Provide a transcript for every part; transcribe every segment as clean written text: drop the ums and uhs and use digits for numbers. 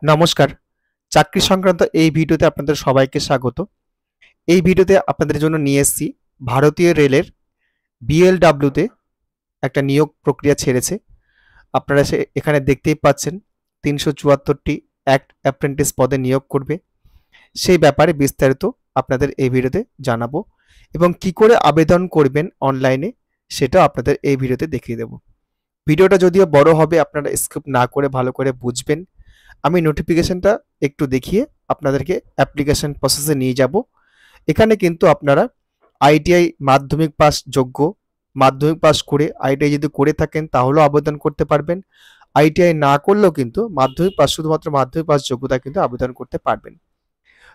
নমস্কার। চাকরি সংক্রান্ত এই ভিডিওতে আপনাদের সবাইকে স্বাগত। এই ভিডিওতে আপনাদের জন্য নিয়ে এসেছি ভারতীয় রেলের BLW তে একটা নিয়োগ প্রক্রিয়া ছেড়েছে। আপনারা এখানে দেখতেই পাচ্ছেন ৩৭৪টি অ্যাপ্রেন্টিস পদে নিয়োগ করবে। সেই ব্যাপারে বিস্তারিত আপনাদের এই ভিডিওতে জানাবো এবং কি করে আবেদন করবেন অনলাইনে সেটাও আপনাদের এই ভিডিওতে দেখিয়ে দেব। ভিডিওটা যদিও বড় হবে, আপনারা স্কিপ না করে ভালো করে বুঝবেন। আমি নোটিফিকেশনটা একটু দেখিয়ে আপনাদেরকে অ্যাপ্লিকেশন প্রসেসে নিয়ে যাব। এখানে কিন্তু আপনারা আইটিআই মাধ্যমিক পাস যোগ্য, মাধ্যমিক পাস করে আইটিআই যদি করে থাকেন তাহলেও আবেদন করতে পারবেন। আইটিআই না করলেও কিন্তু মাধ্যমিক পাস, শুধুমাত্র মাধ্যমিক পাস যোগ্যতা কিন্তু আবেদন করতে পারবেন।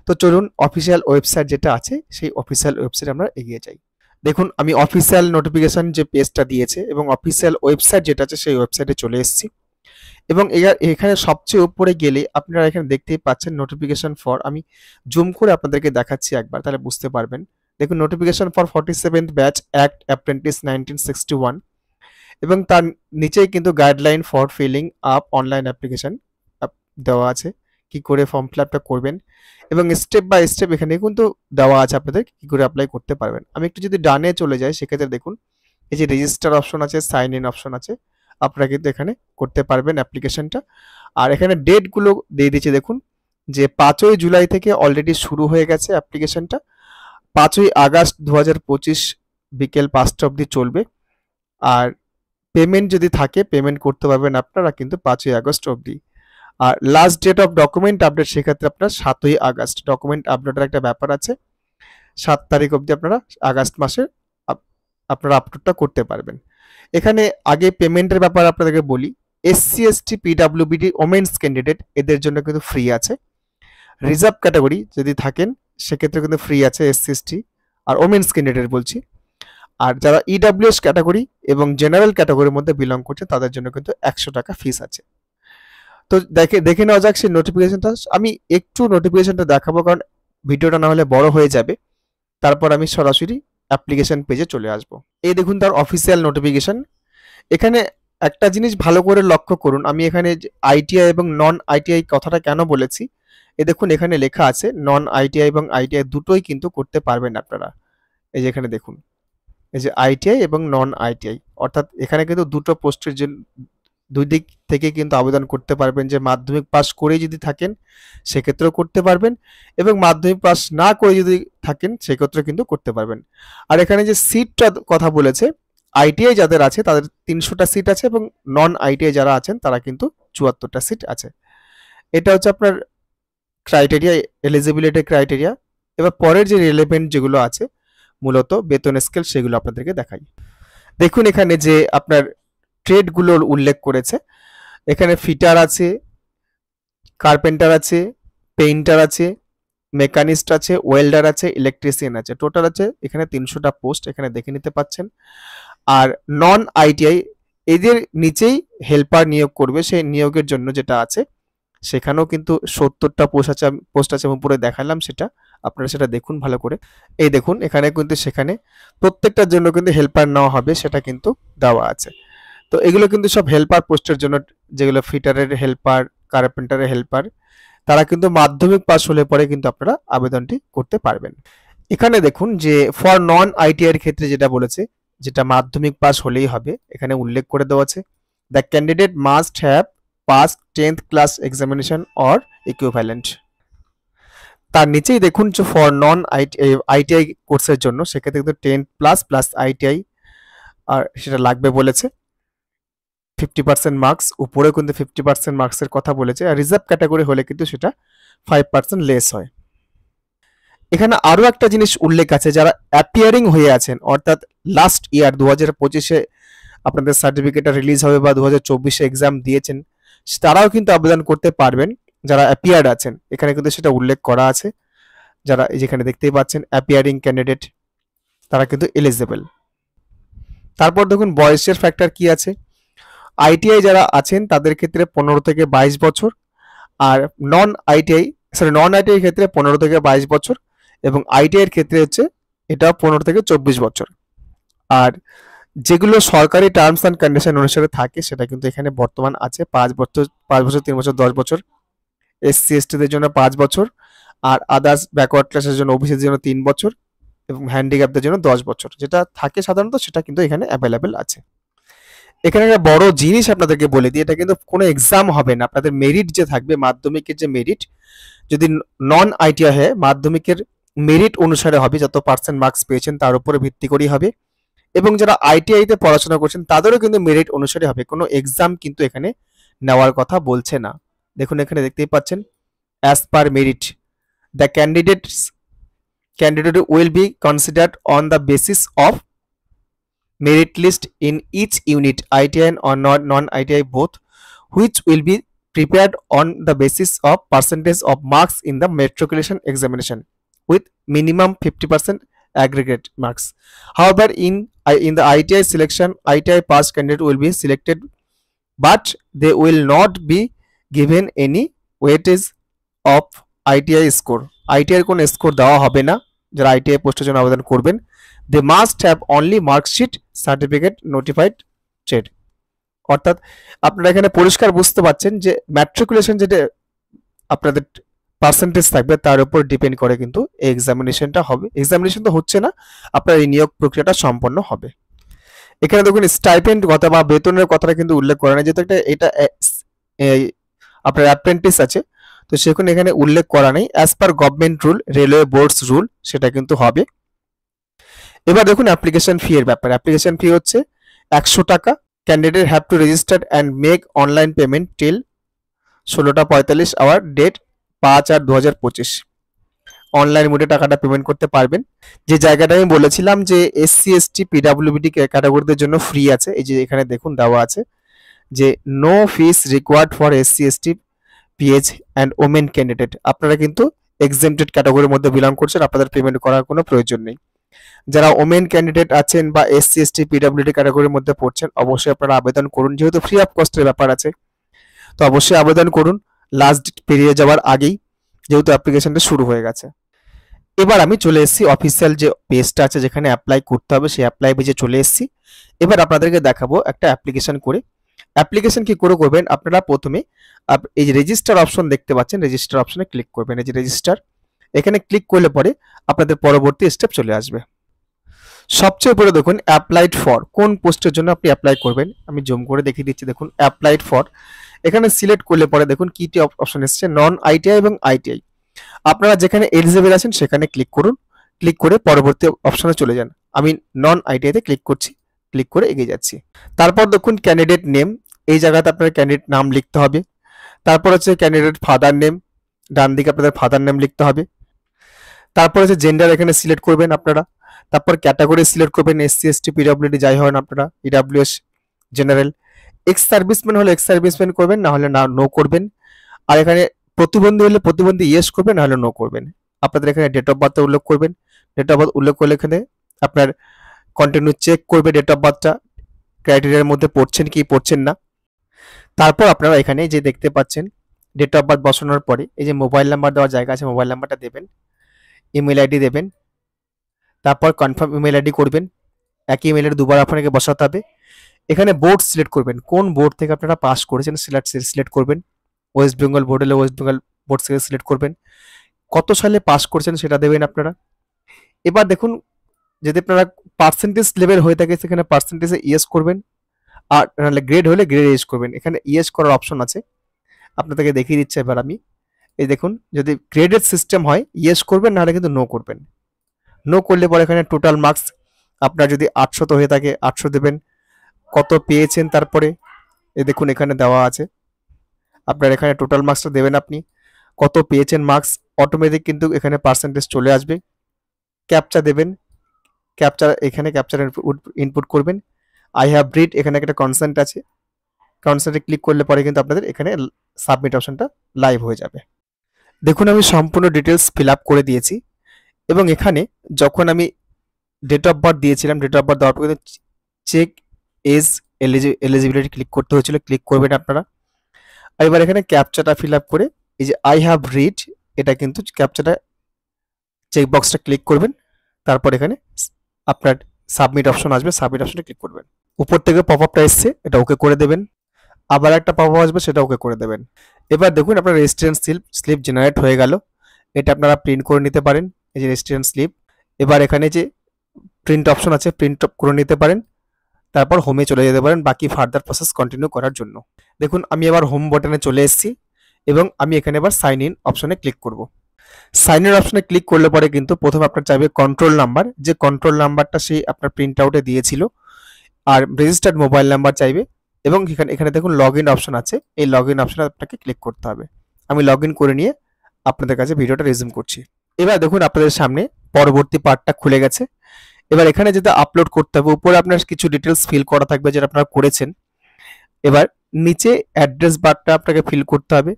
তো চলুন অফিসিয়াল ওয়েবসাইট যেটা আছে সেই অফিসিয়াল ওয়েবসাইটে আমরা এগিয়ে যাই। দেখুন, আমি অফিসিয়াল নোটিফিকেশন যে পেজটা দিয়েছে এবং অফিসিয়াল ওয়েবসাইট যেটা আছে সেই ওয়েবসাইটে চলে এসেছি এবং এখানে সবচেয়ে উপরে গেলে আপনারা এখানে দেখতেই পাচ্ছেন নোটিফিকেশন ফর। আমি জুম করে আপনাদেরকে দেখাচ্ছি একবার, তাহলে বুঝতে পারবেন। দেখুন, notification for 47th batch act apprentice 1961 এবং তার নিচেই কিন্তু guideline for filling up online application দেওয়া আছে, কি করে ফর্ম ফিল আপটা করবেন এবং স্টেপ বাই স্টেপ এখানে কিন্তু দেওয়া আছে আপনাদের কি করে অ্যাপ্লাই করতে পারবেন। আমি একটু যদি ডানে চলে যাই, সেক্ষেত্রে দেখুন এই যে রেজিস্টার অপশন আছে, সাইন ইন অপশন আছে, আপনারা কিন্তু এখানে করতে পারবেন অ্যাপ্লিকেশনটা। আর এখানে ডেটগুলো দিয়ে দিচ্ছে, দেখুন যে 5ই জুলাই থেকে অলরেডি শুরু হয়ে গেছে অ্যাপ্লিকেশনটা। 5ই আগস্ট 2025 বিকেল 5টা অবধি চলবে। আর পেমেন্ট যদি থাকে পেমেন্ট করতে পারবেন আপনারা কিন্তু 5ই আগস্ট অবধি। আর last date of document update সেক্ষেত্রে আপনার 7ই আগস্ট। ডকুমেন্ট আপডেটের একটা ব্যাপার আছে, 7 তারিখ অবধি আপনারা আগস্ট মাসে আপনারা আপলোডটা করতে পারবেন। এখানে আগে পেমেন্টের ব্যাপার আপনাদেরকে বলি। SC ST PWBD women's candidate এদের জন্য কিন্তু ফ্রি আছে। রিজার্ভ ক্যাটাগরি যদি থাকেন সেক্ষেত্রে কিন্তু ফ্রি আছে SC ST আর ওমেন্স ক্যান্ডিডেট বলছি। আর যারা EWS ক্যাটাগরি এবং জেনারেল ক্যাটাগরির মধ্যে বিলং করছে তাদের জন্য কিন্তু 100 টাকা ফিস আছে। তো দেখে নেওয়া যাক সেই নোটিফিকেশনটা। আমি একটু নোটিফিকেশনটা দেখাবো কারণ ভিডিওটা না হলে বড় হয়ে যাবে। তারপর আমি সরাসরি অ্যাপ্লিকেশন পেজে চলে আসব। এই দেখুন তার অফিসিয়াল নোটিফিকেশন। এখানে একটা জিনিস ভালো করে লক্ষ্য করুন, আমি এখানে আইটিআই এবং নন আইটিআই কথাটা কেন বলেছি, দেখুন এখানে লেখা আছে নন আইটিআই এবং আইটিআই দুটোই কিন্তু করতে পারবেন আপনারা। এই যে এখানে দেখুন, এই যে আইটিআই এবং নন আইটিআই, অর্থাৎ এখানে কিন্তু দুটো পোস্টের জন্য দুই দিক থেকে কিন্তু আবেদন করতে পারবেন। যে মাধ্যমিক পাস করে যদি থাকেন সেক্ষেত্রেও করতে পারবেন এবং মাধ্যমিক পাস না করে যদি থাকেন সেক্ষেত্রে কিন্তু করতে পারবেন। আর এখানে যে সিটটা কথা বলেছে, আইটিআই যাদের আছে তাদের 300টা সিট আছে এবং নন আইটিআই যারা আছেন তারা কিন্তু 74টা সিট আছে। এটা হচ্ছে আপনার ক্রাইটেরিয়া, এলিজিবিলিটি ক্রাইটেরিয়া। এবার পরের যে রিলেভেন্ট যেগুলো আছে মূলত বেতন স্কেল সেগুলো আপনাদেরকে দেখাই। দেখুন এখানে যে আপনার ট্রেডগুলোর উল্লেখ করেছে, এখানে ফিটার আছে, কার্পেন্টার আছে, পেইন্টার আছে, মেকানিস্ট আছে, ওয়েল্ডার আছে, ইলেকট্রিশিয়ান আছে। টোটাল আছে এখানে 300টা পোস্ট, এখানে দেখে নিতে পাচ্ছেন। আর নন আইটিআই এদের নিচেই হেল্পার নিয়োগ করবে, সেই নিয়োগের জন্য যেটা আছে সেখানেও কিন্তু 70টা পোস্ট আছে, আমি উপরে দেখালাম সেটা, আপনারা সেটা দেখুন ভালো করে। এই দেখুন এখানে কিন্তু সেখানে প্রত্যেকটার জন্য কিন্তু হেল্পার নেওয়া হবে সেটা কিন্তু দেওয়া আছে। তো এগুলো কিন্তু সব হেল্পার পোস্টের জন্য, যেগুলো ফিটারের হেল্পার, কার্পেন্টারের হেল্পার, তারা কিন্তু মাধ্যমিক পাস হলে পরে কিন্তু আপনারা আবেদনটি করতে পারবেন। এখানে দেখুন যে ফর নন আইটিআই এর ক্ষেত্রে যেটা বলেছে, যেটা মাধ্যমিক পাস হলেই হবে, এখানে উল্লেখ করে দেওয়া আছে the candidate must have pass 10th class examination or equivalent. তার নিচেই দেখুন যে ফর নন আইটিআই কোর্সের জন্য সেক্ষেত্রে কিন্তু 10 প্লাস প্লাস আইটিআই আর সেটা লাগবে বলেছে। 50% মার্কস, উপরেও কিন্তু 50% মার্কসের কথা বলেছে। আর রিজার্ভ ক্যাটাগরি হলে কিন্তু সেটা 5% লেস হয়। এখানে আরো একটা জিনিস উল্লেখ আছে, যারা অ্যাপিয়ারিং হয়ে আছেন, অর্থাৎ লাস্ট ইয়ার 2025-এ আপনাদের সার্টিফিকেটটা রিলিজ হবে বা 2024-এ এক্সাম দিয়েছেন, তারাও কিন্তু আবেদন করতে পারবেন। যারা অ্যাপিয়ার্ড আছেন এখানে কিন্তু সেটা উল্লেখ করা আছে। যারা যেখানে দেখতেই পাচ্ছেন অ্যাপিয়ারিং ক্যান্ডিডেট তারা কিন্তু এলিজিবল। তারপর দেখুন বয়সের ফ্যাক্টর কি আছে। আইটিআই যারা আছেন তাদের ক্ষেত্রে 15 থেকে 22 বছর, আর নন আইটিআই ক্ষেত্রে 15 থেকে 22 বছর এবং আইটিআই এর ক্ষেত্রে হচ্ছে এটা 15 থেকে 24 বছর। আর যেগুলো সরকারি টার্মস অ্যান্ড কন্ডিশন অনুসারে থাকে সেটা কিন্তু এখানে বর্তমান আছে 5 বছর, 3 বছর, 10 বছর এসসি এসটিদের জন্য 5 বছর, আর আদার্স ব্যাকওয়ার্ড ক্লাসের জন্য ওবিসিদের জন্য 3 বছর এবং হ্যান্ডিক্যাপদের জন্য 10 বছর। যেটা থাকে সাধারণত সেটা কিন্তু এখানে অ্যাভেলেবেল আছে। এখানে একটা বড় জিনিস আপনাদেরকে বলে দিই, এটা কিন্তু কোনো এক্সাম হবে না। আপনাদের মেরিট যে থাকবে, মাধ্যমিকের যে মেরিট, যদি নন আইটিআই হয় মাধ্যমিকের মেরিট অনুসারে হবে, যত পার্সেন্ট মার্কস পেয়েছেন তার উপরে ভিত্তি করেই হবে। এবং যারা আইটিআইতে পড়াশোনা করছেন তাদেরও কিন্তু মেরিট অনুসারে হবে, কোনো এক্সাম কিন্তু এখানে নেওয়ার কথা বলছে না। দেখুন এখানে দেখতেই পাচ্ছেন, as per merit the candidate will be considered on the basis of merit list in each unit, ITI and or non-ITI both, which will be prepared on the basis of percentage of marks in the matriculation examination with minimum 50% aggregate marks. However, in the ITI selection, ITI pass candidate will be selected, but they will not be given any weightage of ITI score. ITI কোন score দেওয়া হবে না যারা ITI পোস্টের জন্য আবেদন করবেন। They must have only marksheet, certificate, notified trade. অর্থাৎ আপনারা এখানে পরিষ্কার বুঝতে পারছেন যে ম্যাট্রিকুলেশন যেটা আপনাদের পার্সেন্টেজ থাকবে তার উপর ডিপেন্ড করে কিন্তু এই এক্সামিনেশনটা হবে। এক্সামিনেশন তো হচ্ছে না, আপনার এই নিয়োগ প্রক্রিয়াটা সম্পন্ন হবে। এখানে দেখুন স্টাইপেন্ড কথা বা বেতনের কথাটা কিন্তু উল্লেখ করা নেই, যেহেতু এটা আপনার অ্যাপ্রেন্টিস আছে, তো সেখানে এখানে উল্লেখ করা নেই। As per government rule, railway boards rule, সেটা কিন্তু হবে। এবার দেখুন অ্যাপ্লিকেশন ফি এর ব্যাপারে। অ্যাপ্লিকেশন ফি হচ্ছে 100 টাকা। Candidate have to register and make online payment till 16:45 our date 5/8/2025। Online মোডে টাকাটা পেমেন্ট করতে পারবেন। যে জায়গাটা আমি বলেছিলাম যে এসসি এসটি পিডাব্লিউডি ক্যাটাগরিদের জন্য ফ্রি আছে, এই যে এখানে দেখুন দেওয়া আছে যে no fees required for SC ST PH and women candidate. আপনারা কিন্তু এক্সেমটেড ক্যাটাগরির মধ্যে বিলং করছেন, আপনাদের পেমেন্ট করার কোনো প্রয়োজন নেই। যারা ওমেন ক্যান্ডিডেট আছেন বা এসসি এসটি পিডাব্লিউডি ক্যাটাগরির মধ্যে পড়ছেন, অবশ্যই আপনারা আবেদন করুন, যেহেতু ফ্রি অফ কস্টের ব্যাপার আছে, তো অবশ্যই আবেদন করুন লাস্ট ডেট পেরিয়ে যাওয়ার আগেই, যেহেতু অ্যাপ্লিকেশনটা শুরু হয়ে গেছে। এবার আমি চলে এসেছি অফিসিয়াল যে পেজটা আছে যেখানে অ্যাপ্লাই করতে হবে, সেই অ্যাপ্লাই পেজে চলে এসেছি। এবার আপনাদেরকে দেখাবো একটা অ্যাপ্লিকেশন করে। অ্যাপ্লিকেশন কি করে করবেন, আপনারা প্রথমে এই যে রেজিস্টার অপশন দেখতে পাচ্ছেন, রেজিস্টার অপশনে ক্লিক করবেন। এই যে রেজিস্টার, এখানে ক্লিক করলে পরে আপনাদের পরবর্তী স্টেপ চলে আসবে। সবচেয়ে উপরে দেখুন অ্যাপ্লাইড ফর, কোন পোস্টের জন্য আপনি অ্যাপ্লাই করবেন, আমি জুম করে দেখিয়ে দিচ্ছি। দেখুন অ্যাপ্লাইড ফর, এখানে সিলেক্ট করলে পরে দেখুন কি অপশন এসেছে, নন আইটিআই এবং আইটিআই। আপনারা যেখানে এলিজিবল আছেন সেখানে ক্লিক করুন, ক্লিক করে পরবর্তী অপশনে চলে যান। আমি নন আইটিআইতে ক্লিক করছি, ক্লিক করে এগিয়ে যাচ্ছি। তারপর দেখুন ক্যান্ডিডেট নেম, এই জায়গাতে আপনার ক্যান্ডিডেট নাম লিখতে হবে। তারপর হচ্ছে ক্যান্ডিডেট ফাদার নেম, ডান দিকে আপনাদের ফাদার নেম লিখতে হবে। তারপর হচ্ছে জেন্ডার এখানে সিলেক্ট করবেন আপনারা। তারপর ক্যাটাগরি সিলেক্ট করবেন, এসসি এসটি পিডব্লিউডি যাই হন আপনারা, ইডব্লিউএস জেনারেল। এক্স সার্ভিসম্যান হলে এক্স সার্ভিসম্যান করবেন, না হলে না নো করবেন। আর এখানে প্রতিবন্ধী হলে প্রতিবন্ধী ইয়েস করবেন, না হলে নো করবেন। আপনাদের এখানে ডেট অফ বার্থ উল্লেখ করবেন, ডেট অফ বার্থ উল্লেখ করলে এখানে আপনার কন্টিনিউ চেক করবে ডেট অফ বার্থটা ক্রাইটেরিয়ার মধ্যে পড়ছেন কি পড়ছেন না। তারপর আপনারা এখানে যে দেখতে পাচ্ছেন ডেট অফ বার্থ বসানোর পরে এই যে মোবাইল নাম্বার দেওয়ার জায়গা আছে, মোবাইল নাম্বারটা দেবেন, ইমেল আইডি দেবেন, তারপর কনফার্ম ইমেল আইডি করবেন। একই ইমেল আইডি দুবার আপনাকে বসাতে হবে। এখানে বোর্ড সিলেক্ট করবেন, কোন বোর্ড থেকে আপনারা পাস করেছেন সিলেক্ট করবেন। ওয়েস্ট বেঙ্গল বোর্ড হলে ওয়েস্ট বেঙ্গল বোর্ড থেকে সিলেক্ট করবেন। কত সালে পাস করছেন সেটা দেবেন আপনারা। এবার দেখুন যদি আপনারা পার্সেন্টেজ লেভেল হয়ে থাকে সেখানে পার্সেন্টেজে ইয়েস করবেন, আর নাহলে গ্রেড হলে গ্রেড ইয়েস করবেন। এখানে ইয়েস করার অপশন আছে, আপনাদেরকে দেখিয়ে দিচ্ছে এবার আমি। এই দেখুন যদি গ্রেডেড সিস্টেম হয় ইয়েস করবেন, নাহলে কিন্তু নো করবেন। নো করলে পরে এখানে টোটাল মার্কস আপনার যদি 800 হয়ে থাকে 800 দেবেন, কত পেয়েছেন তারপরে এই দেখুন এখানে দেওয়া আছে। আপনার এখানে টোটাল মার্কসটা দেবেন, আপনি কত পেয়েছেন মার্কস, অটোমেটিক কিন্তু এখানে পার্সেন্টেজ চলে আসবে। ক্যাপচা দেবেন, ক্যাপচার এখানে ক্যাপচার ইনপুট করবেন। আই হ্যাভ রিড, এখানে একটা কনসেন্ট আছে, কনসেন্টে ক্লিক করলে পরে কিন্তু আপনাদের এখানে সাবমিট অপশনটা লাইভ হয়ে যাবে। দেখুন আমি সম্পূর্ণ ডিটেলস ফিল আপ করে দিয়েছি, এবং এখানে যখন আমি ডেট অফ বার্থ দিয়েছিলাম, ডেট অফ বার্থ দেওয়ার পর কিন্তু চেক এজ এলিজিবিলিটি ক্লিক করতে হয়েছিল, ক্লিক করবেন আপনারা। আর এবার এখানে ক্যাপচাটা ফিল আপ করে এই যে আই হ্যাভ রিড, এটা কিন্তু ক্যাপচাটা চেকবক্সটা ক্লিক করবেন। তারপর এখানে আপনার সাবমিট অপশন আসবে, সাবমিট অপশনে ক্লিক করবেন। উপর থেকে পপ আপটা এসছে, এটা ওকে করে দেবেন। আবার একটা পপ আপ আসবে, সেটা ওকে করে দেবেন। এবার দেখুন আপনার রেজিস্ট্রেশন স্লিপ জেনারেট হয়ে গেল। এটা আপনারা প্রিন্ট করে নিতে পারেন, এই যে রেজিস্ট্রেশন স্লিপ। এবার এখানে যে প্রিন্ট অপশন আছে, প্রিন্ট করে নিতে পারেন, তারপর হোমে চলে যেতে পারেন বাকি ফার্দার প্রসেস কন্টিনিউ করার জন্য। দেখুন আমি আবার হোম বাটনে চলে এসেছি এবং আমি এখানে এবার সাইন ইন অপশনে ক্লিক করব। সাইন ইন অপশনে ক্লিক করলে পরে কিন্তু প্রথমে আপনার চাইবে কন্ট্রোল নাম্বার, যে কন্ট্রোল নাম্বারটা সেই আপনার প্রিন্ট আউটে দিয়েছিল, আর রেজিস্টার্ড মোবাইল নাম্বার চাইবে, এবং এখানে এখানে দেখুন লগ ইন অপশন আছে, এই লগ ইন অপশনে আপনাকে ক্লিক করতে হবে। আমি লগ ইন করে নিয়ে আপনাদের কাছে ভিডিওটা রেজিউম করছি। এবার দেখুন আপনাদের সামনে পরবর্তী পার্টটা খুলে গেছে। এবার এখানে যেটা আপলোড করতে হবে, উপরে আপনার কিছু ডিটেলস ফিল করা থাকবে যেটা আপনারা করেছেন। এবার নিচে অ্যাড্রেস বারটা আপনাকে ফিল করতে হবে।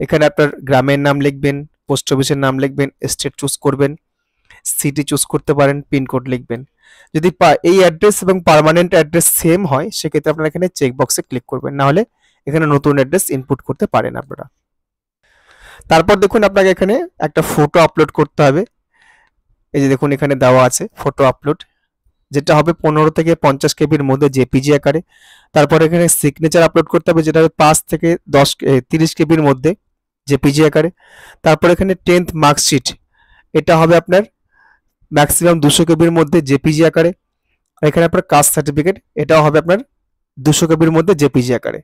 এখানে আপনার গ্রামের নাম লিখবেন, পোস্ট অফিসের নাম লিখবেন, স্টেট চুজ করবেন, সিটি চুজ করতে পারেন, পিনকোড লিখবেন। যদি এই অ্যাড্রেস এবং পার্মানেন্ট অ্যাড্রেস সেম হয় সেক্ষেত্রে আপনারা এখানে চেক বক্সে ক্লিক করবেন, না হলে এখানে নতুন অ্যাড্রেস ইনপুট করতে পারেন আপনারা। তারপর দেখুন আপনাকে এখানে একটা ফটো আপলোড করতে হবে। এই যে দেখুন এখানে দেওয়া আছে ফটো আপলোড, যেটা হবে 15 থেকে 50 কেবির মধ্যে জেপিজি আকারে। তারপর এখানে সিগনেচার আপলোড করতে হবে, যেটা হবে 5 থেকে 30 কেবির মধ্যে জেপিজি আকারে। তারপর এখানে 10th মার্কশিট, এটা হবে আপনার ম্যাক্সিমাম 200 কেবির মধ্যে জেপিজি আকারে। আর এখানে আপনার কাস্ট সার্টিফিকেট, এটাও হবে আপনার 200 কেবির মধ্যে জেপিজি আকারে।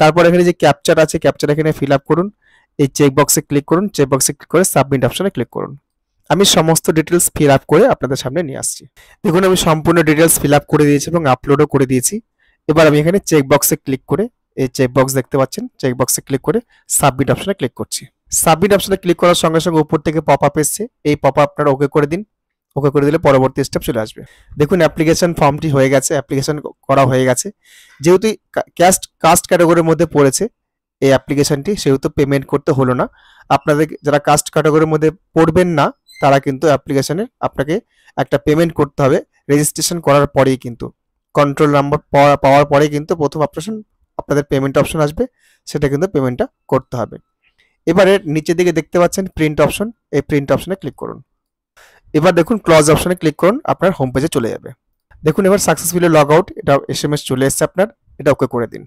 তারপর এখানে যে ক্যাপচার আছে, ক্যাপচার এখানে ফিল আপ করুন, এই চেক বক্সে ক্লিক করুন, চেক বক্সে ক্লিক করে সাবমিট অপশনে ক্লিক করুন। আমি সমস্ত ডিটেলস ফিল আপ করে আপনাদের সামনে নিয়ে আসছি। দেখুন আমি সম্পূর্ণ ডিটেলস ফিল আপ করে দিয়েছি এবং আপলোডও করে দিয়েছি। এবার আমি এখানে চেক বক্সে ক্লিক করে, এই চেক বক্স দেখতে পাচ্ছেন, চেক বক্সে ক্লিক করে সাবমিট অপশনে ক্লিক করছি। সাবমিট অপশনে ক্লিক করার সঙ্গে সঙ্গে উপর থেকে পপ আপ এসছে, এই পপ আপ আপনারা ওকে করে দিন। ওকে করে দিলে পরবর্তী স্টেপ চলে আসবে। দেখুন অ্যাপ্লিকেশন ফর্মটি হয়ে গেছে, অ্যাপ্লিকেশন করা হয়ে গেছে। যেহেতু কাস্ট ক্যাটাগরির মধ্যে পড়েছে এই অ্যাপ্লিকেশনটি, সেহেতু পেমেন্ট করতে হলো না। আপনাদের যারা কাস্ট ক্যাটাগরির মধ্যে পড়বেন না তারা কিন্তু অ্যাপ্লিকেশনে আপনাকে একটা পেমেন্ট করতে হবে রেজিস্ট্রেশন করার পরেই। কিন্তু কন্ট্রোল নাম্বার পাওয়ার পরেই কিন্তু প্রথম অপশন আপনাদের পেমেন্ট অপশন আসবে, সেটা কিন্তু পেমেন্টটা করতে হবে। এবারে নিচের দিকে দেখতে পাচ্ছেন প্রিন্ট অপশন, এই প্রিন্ট অপশনে ক্লিক করুন। এবার দেখুন ক্লোজ অপশনে ক্লিক করুন, আপনার হোম পেজে চলে যাবে। দেখুন এবার সাকসেসফুলি লগ আউট, এটা এসএমএস চলে এসেছে আপনার, এটা ওকে করে দিন।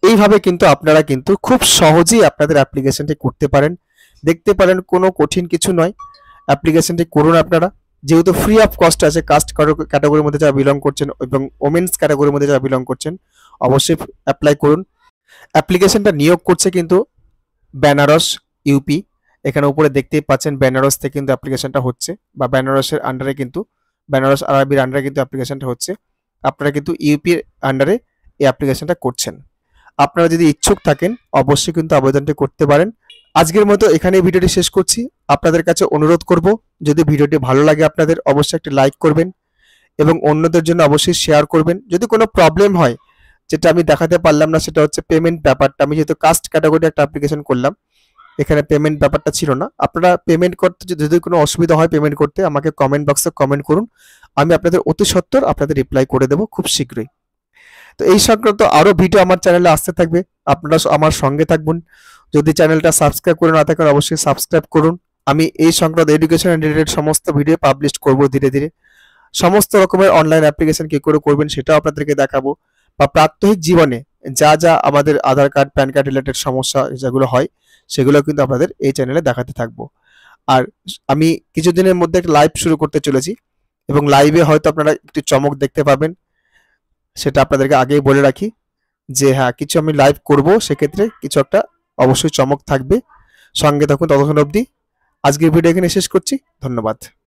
এইভাবে কিন্তু আপনারা কিন্তু খুব সহজেই আপনাদের অ্যাপ্লিকেশনটি করতে পারেন। দেখতে পারেন কোনো কঠিন কিছু নয়, অ্যাপ্লিকেশনটি করুন আপনারা। যেহেতু ফ্রি অফ কস্ট আছে, কাস্ট ক্যাটাগরির মধ্যে যারা বিলং করছেন এবং ওমেন্স ক্যাটাগরির মধ্যে যারা বিলং করছেন অবশ্যই অ্যাপ্লাই করুন। অ্যাপ্লিকেশনটা নিয়োগ করছে কিন্তু বেনারস ইউপি, এখানে উপরে দেখতেই পাচ্ছেন বেনারস থেকে কিন্তু অ্যাপ্লিকেশনটা হচ্ছে, বা বেনারসের আন্ডারে কিন্তু, বেনারস আরবির আন্ডারে কিন্তু অ্যাপ্লিকেশনটা হচ্ছে। আপনারা কিন্তু ইউপির আন্ডারে এই অ্যাপ্লিকেশনটা করছেন। আপনারা যদি ইচ্ছুক থাকেন অবশ্যই কিন্তু আবেদনটি করতে পারেন। আজকের মতো এখানে ভিডিওটি শেষ করছি। আপনাদের কাছে অনুরোধ করব, যদি ভিডিওটি ভালো লাগে আপনাদের অবশ্যই একটি লাইক করবেন এবং অন্যদের জন্য অবশ্যই শেয়ার করবেন। যদি কোনো প্রবলেম হয় যেটা আমি দেখাতে পারলাম না, সেটা হচ্ছে পেমেন্ট ব্যাপারটা, আমি যেহেতু কাস্ট ক্যাটাগরি একটা অ্যাপ্লিকেশন করলাম, এখানে পেমেন্ট ব্যাপারটা ছিল না। আপনারা পেমেন্ট করতে যদি কোনো অসুবিধা হয় পেমেন্ট করতে, আমাকে কমেন্ট বক্সে কমেন্ট করুন, আমি আপনাদের অতি সত্বর আপনাদের রিপ্লাই করে দেবো খুব শীঘ্রই। তো এই সংক্রান্ত আরও ভিডিও আমার চ্যানেলে আসতে থাকবে, আপনারা আমার সঙ্গে থাকবেন। যদি চ্যানেলটা সাবস্ক্রাইব করে না থাকেন অবশ্যই সাবস্ক্রাইব করুন। আমি এই সংক্রান্ত এডুকেশন রিলেটেড সমস্ত ভিডিও পাবলিশ করব ধীরে ধীরে। সমস্ত রকমের অনলাইন অ্যাপ্লিকেশন কি করে করবেন সেটাও আপনাদেরকে দেখাবো, বা প্রাত্যহিক জীবনে যা যা আমাদের আধার কার্ড প্যান কার্ড রিলেটেড সমস্যা যেগুলো হয় সেগুলো কিন্তু আপনাদের এই চ্যানেলে দেখাতে থাকবো। আর আমি কিছুদিনের মধ্যে একটা লাইভ শুরু করতে চলেছি এবং লাইভে হয়তো আপনারা একটু চমক দেখতে পাবেন, সেটা আপনাদেরকে আগেই বলে রাখি যে হ্যাঁ কিছু আমি লাইভ করব, সেক্ষেত্রে কিছু একটা অবশ্যই চমক থাকবে। সঙ্গে থাকুন, ততক্ষণ অবধি আজকের ভিডিও এখানে শেষ করছি। ধন্যবাদ।